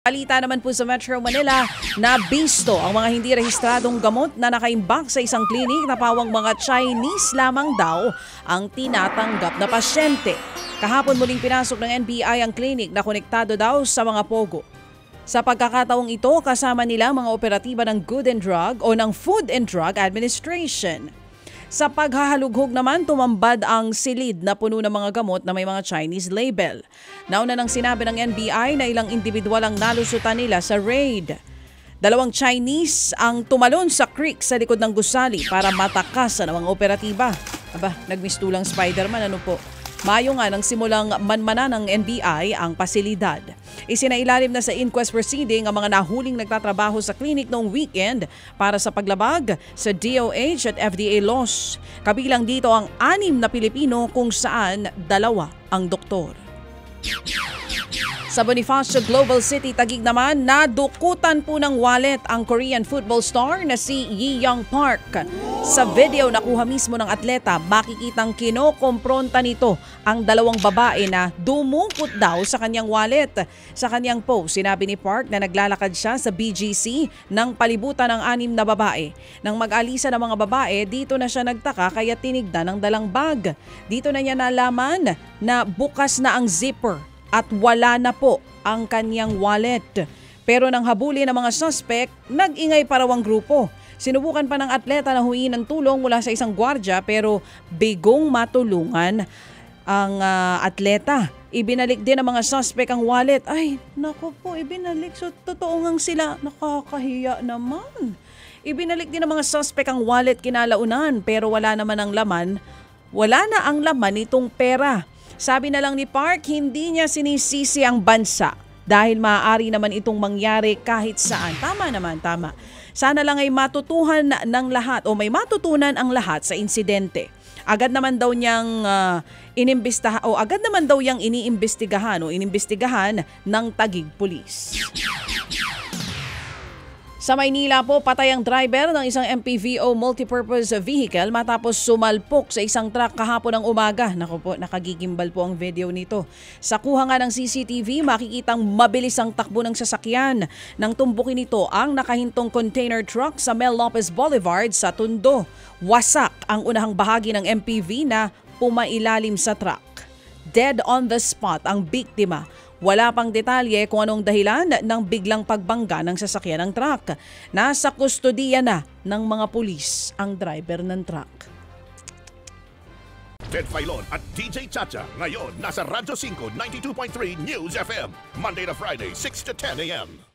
Balita naman po sa Metro Manila na bisto ang mga hindi rehistradong gamot na nakaimbak sa isang klinik na pawang mga Chinese lamang daw ang tinatanggap na pasyente. Kahapon muling pinasok ng NBI ang klinik na konektado daw sa mga pogo. Sa pagkakataong ito, kasama nila mga operatiba ng Food and Drug Administration. Sa paghahalughog naman, tumambad ang silid na puno ng mga gamot na may mga Chinese label. Nauna nang sinabi ng NBI na ilang individual ang nalusutan nila sa raid. 2 Chinese ang tumalon sa creek sa likod ng gusali para matakasan ang mga operatiba. Aba, nagmistulang Spider-Man, ano po? Mayo nga nang simulang manmana ng NBI ang pasilidad. Isinailalim na sa inquest proceeding ang mga nahuling nagtatrabaho sa klinik noong weekend para sa paglabag sa DOH at FDA laws. Kabilang dito ang 6 na Pilipino kung saan 2 ang doktor. Sa Bonifacio Global City, Taguig naman, nadukutan po ng wallet ang Korean football star na si Yi Young Park. Sa video nakuha mismo ng atleta, makikitang kinokompronta nito ang 2 babae na dumukot daw sa kanyang wallet. Sa kanyang post, sinabi ni Park na naglalakad siya sa BGC nang palibutan ng 6 na babae. Nang mag-alisa ng mga babae, dito na siya nagtaka kaya tinignan ng dalang bag. Dito na niya nalaman na bukas na ang zipper at wala na po ang kanyang wallet. Pero nang habulin ng mga suspect, nag-ingay pa raw ang grupo. Sinubukan pa ng atleta na huingin ng tulong mula sa isang gwardya pero bigong matulungan ang atleta. Ibinalik din ng mga suspect ang wallet. Ay, naku po, ibinalik. So, totoo ngang sila. Nakakahiya naman. Ibinalik din ng mga suspect ang wallet kinalaunan pero wala naman ang laman. Wala na ang laman nitong pera. Sabi na lang ni Park, hindi niya sinisisi ang bansa dahil maaari naman itong mangyari kahit saan. Tama naman, tama. Sana lang ay matutuhan ng lahat o may matutunan ang lahat sa insidente. Agad naman daw niyang iniimbestigahan ng Taguig Police. Sa Maynila po, patay ang driver ng isang MPVO multipurpose vehicle matapos sumalpok sa isang truck kahapon ng umaga. Naku po, nakagigimbal po ang video nito. Sa kuha nga ng CCTV, makikitang mabilis ang takbo ng sasakyan. Nang tumbukin nito ang nakahintong container truck sa Mel Lopez Boulevard sa Tondo. Wasak ang unahang bahagi ng MPV na pumailalim sa truck. Dead on the spot ang biktima. Wala pang detalye kung anong dahilan ng biglang pagbangga ng sasakyan ng truck. Nasa kustodiya na ng mga pulis ang driver ng truck. Ted Filon at DJ Chacha ngayon nasa Radyo 5 92.3 News FM Monday to Friday 6 to 10 a.m.